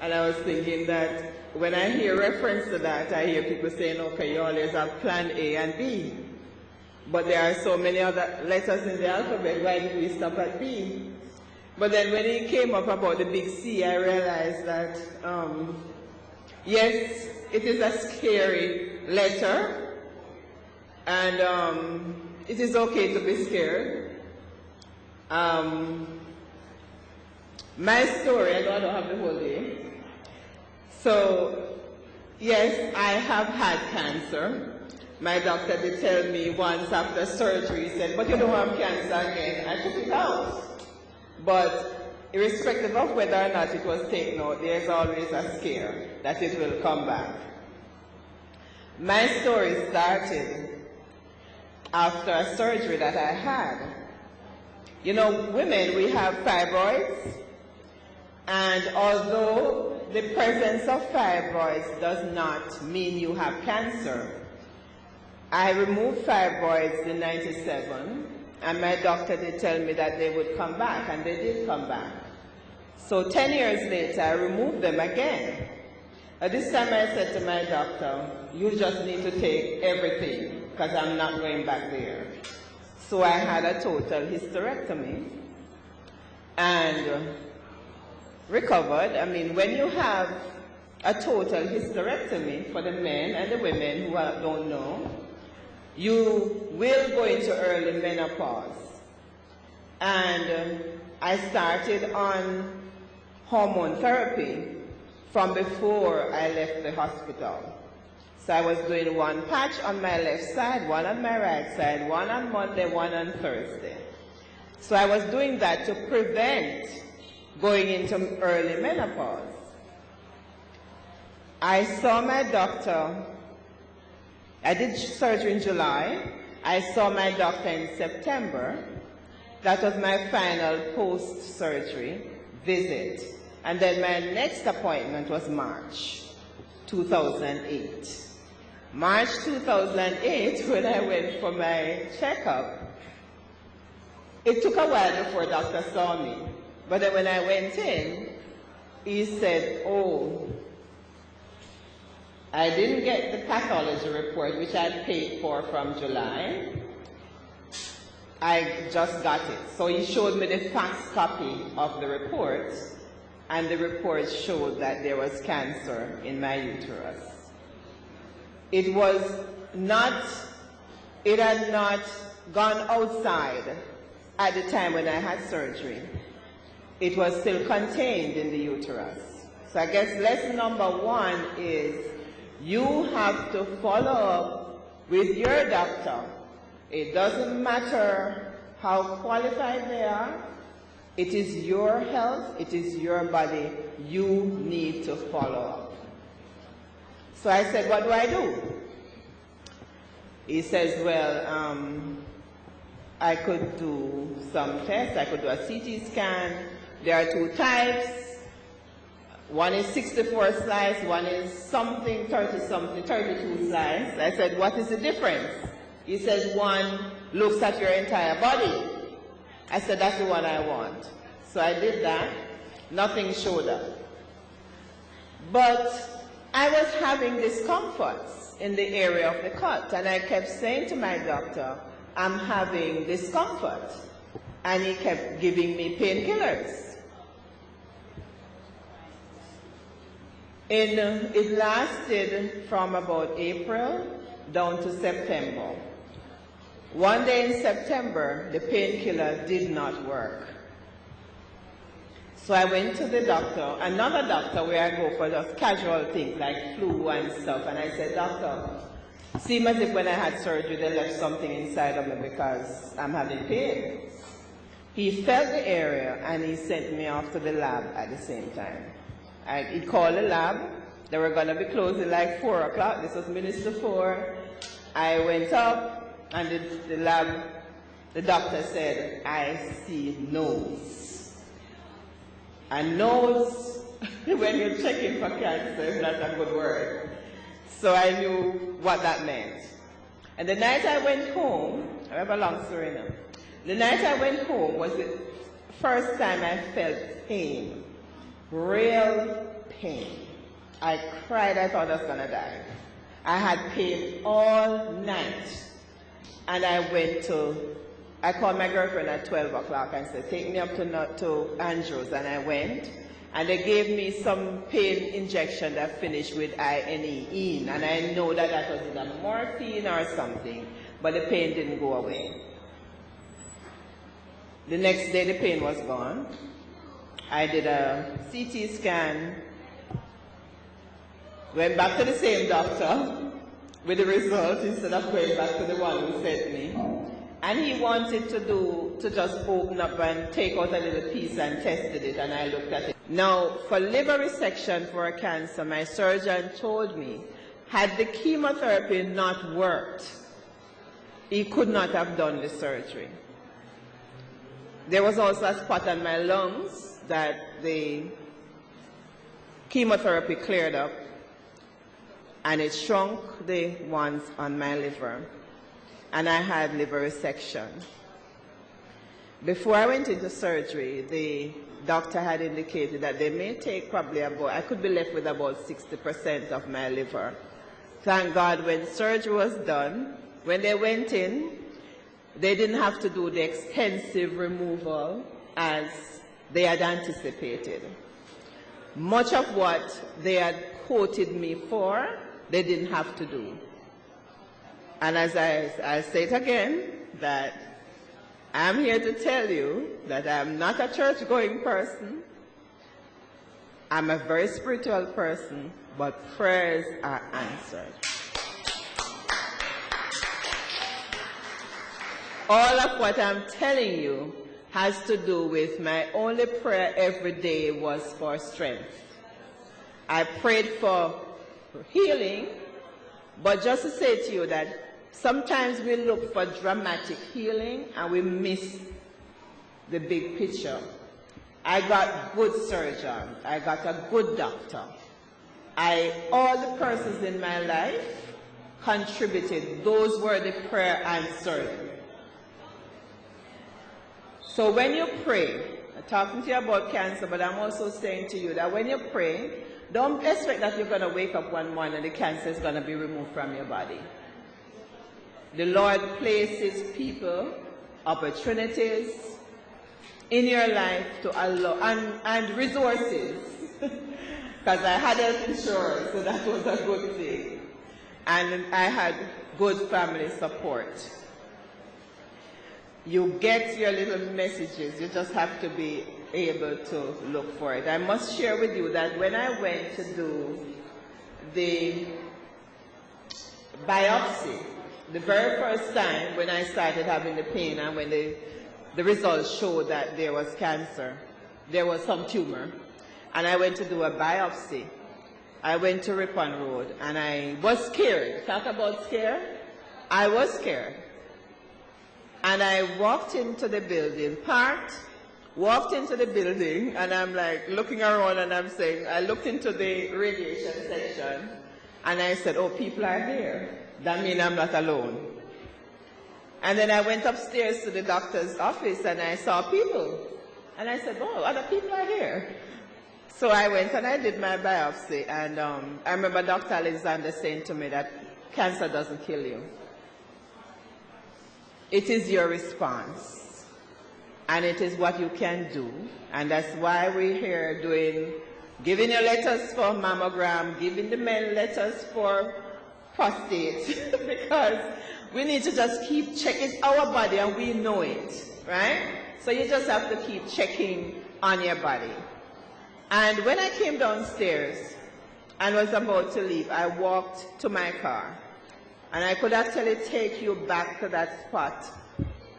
And I was thinking that when I hear reference to that, I hear people saying, okay, you always have plan A and B. But there are so many other letters in the alphabet, why did we stop at B? But then when it came up about the big C, I realized that, yes, it is a scary letter, and it is okay to be scared. My story, I don't have the whole day. So, yes, I have had cancer. My doctor did tell me once after surgery, he said, but you don't have cancer again. I took it out. But irrespective of whether or not it was taken out, there's always a scare that it will come back. My story started after a surgery that I had. You know, women, we have fibroids, and although the presence of fibroids does not mean you have cancer, I removed fibroids in '97, and my doctor did tell me that they would come back, and they did come back. So 10 years later, I removed them again. At this time I said to my doctor, you just need to take everything, because I'm not going back there. So I had a total hysterectomy, and recovered. I mean, when you have a total hysterectomy, for the men and the women who don't know, you will go into early menopause. And I started on hormone therapy from before I left the hospital. So I was doing one patch on my left side, one on my right side, one on Monday, one on Thursday. So I was doing that to prevent going into early menopause. I saw my doctor. I did surgery in July. I saw my doctor in September. That was my final post-surgery visit. And then my next appointment was March 2008. March 2008, when I went for my checkup, it took a while before the doctor saw me. But then when I went in, he said, oh, I didn't get the pathology report, which I paid for from July. I just got it. So he showed me the fax copy of the report, and the report showed that there was cancer in my uterus. It had not gone outside at the time when I had surgery. It was still contained in the uterus. So I guess lesson number one is you have to follow up with your doctor. It doesn't matter how qualified they are. It is your health. It is your body. You need to follow up. So I said, what do I do? He says, well, I could do some tests. I could do a CT scan. There are two types. One is 64 slice, one is something, 30-something, 32 slice. I said, what is the difference? He says, one looks at your entire body. I said, that's the one I want. So I did that. Nothing showed up. But I was having discomforts in the area of the cut, and I kept saying to my doctor, I'm having discomfort. And he kept giving me painkillers. It lasted from about April down to September. One day in September, the painkiller did not work. So I went to the doctor, another doctor where I go for just casual things like flu and stuff, and I said, doctor, seems as if when I had surgery they left something inside of me because I'm having pain. He felt the area and he sent me off to the lab at the same time. He called the lab. They were going to be closing like 4 o'clock. This was minutes to 4. I went up and the lab, the doctor said, I see nose. And nose, when you're checking for cancer, is not a good word. So I knew what that meant. And the night I went home, I have a long story now. The night I went home was the first time I felt pain. Real pain. I cried, I thought I was going to die. I had pain all night. And I called my girlfriend at 12 o'clock and said, take me up to Andrews. And I went. And they gave me some pain injection that finished with INE. And I know that that was either morphine or something. But the pain didn't go away. The next day the pain was gone. I did a CT scan. Went back to the same doctor with the result instead of going back to the one who sent me. And he wanted to just open up and take out a little piece and tested it, and I looked at it. Now, for liver resection for a cancer, my surgeon told me, had the chemotherapy not worked, he could not have done the surgery. There was also a spot on my lungs that the chemotherapy cleared up, and it shrunk the ones on my liver. And I had liver resection. Before I went into surgery, the doctor had indicated that they may take probably I could be left with about 60% of my liver. Thank God when surgery was done, when they went in, they didn't have to do the extensive removal as they had anticipated. Much of what they had quoted me for, they didn't have to do. And as I say it again, that I'm here to tell you that I'm not a church-going person. I'm a very spiritual person, but prayers are answered. All of what I'm telling you has to do with my only prayer every day was for strength. I prayed for healing, but just to say to you that sometimes we look for dramatic healing and we miss the big picture. I got good surgeon. I got a good doctor. All the persons in my life contributed. Those were the prayer answered. So when you pray, I'm talking to you about cancer, but I'm also saying to you that when you pray, don't expect that you're going to wake up one morning and the cancer is going to be removed from your body. The Lord places people, opportunities in your life to allow, and resources, because I had health insurance, so that was a good thing. And I had good family support. You get your little messages, you just have to be able to look for it. I must share with you that when I went to do the biopsy, the very first time when I started having the pain and when the results showed that there was cancer, there was some tumor, and I went to do a biopsy. I went to Ripon Road and I was scared. Talk about scared. I was scared. And I walked into the building, walked into the building, and I'm like looking around and I'm saying, I looked into the radiation section and I said, oh, people are here. That means I'm not alone. And then I went upstairs to the doctor's office and I saw people. And I said, oh, other people are here. So I went and I did my biopsy. And I remember Dr. Alexander saying to me that cancer doesn't kill you. It is your response. And it is what you can do. And that's why we're here giving you letters for mammogram, giving the men letters for prostate, because we need to just keep checking. It's our body and we know it, right? So you just have to keep checking on your body. And when I came downstairs and was about to leave, I walked to my car. And I could actually take you back to that spot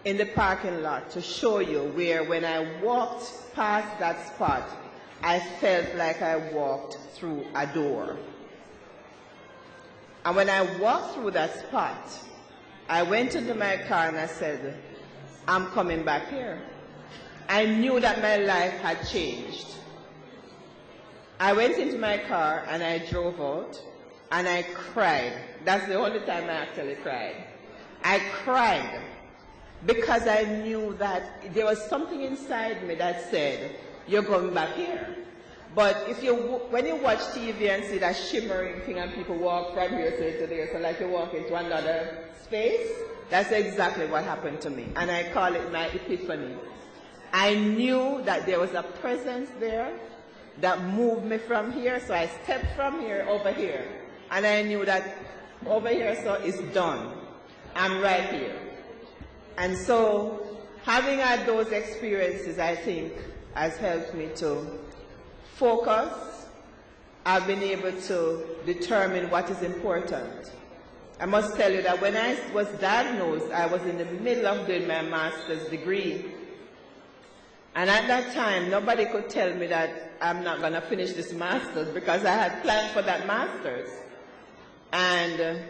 in the parking lot to show you where when I walked past that spot, I felt like I walked through a door. And when I walked through that spot, I went into my car and I said, I'm coming back here. I knew that my life had changed. I went into my car and I drove out and I cried. That's the only time I actually cried. I cried because I knew that there was something inside me that said, you're going back here. But if when you watch TV and see that shimmering thing and people walk from here to there, so like you walk into another space, that's exactly what happened to me. And I call it my epiphany. I knew that there was a presence there that moved me from here, so I stepped from here over here. And I knew that over here, so it's done. I'm right here. And so having had those experiences, I think, has helped me to focus. I've been able to determine what is important. I must tell you that when I was diagnosed, I was in the middle of doing my master's degree. And at that time, nobody could tell me that I'm not going to finish this master's because I had planned for that master's. And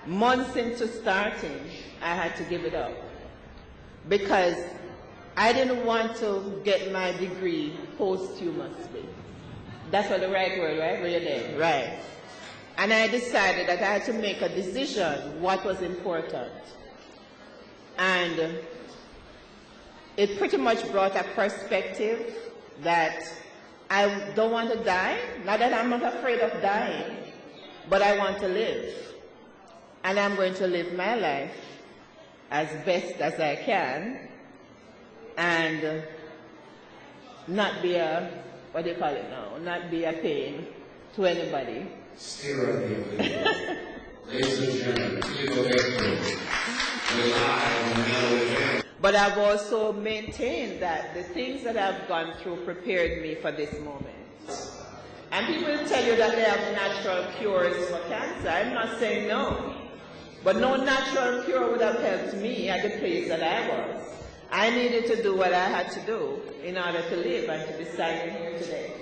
months into starting, I had to give it up because I didn't want to get my degree posthumously. That's what the right word, right? Where you're there, right? And I decided that I had to make a decision what was important. And it pretty much brought a perspective that I don't want to die. Not that I'm not afraid of dying, but I want to live. And I'm going to live my life as best as I can and not be a, what do you call it now, not be a pain to anybody. Still right here. Ladies and gentlemen, Phillipa Beckford. But I've also maintained that the things that I've gone through prepared me for this moment. And people tell you that they have natural cures for cancer. I'm not saying no. But no natural cure would have helped me at the place that I was. I needed to do what I had to do in order to live and to be standing here today.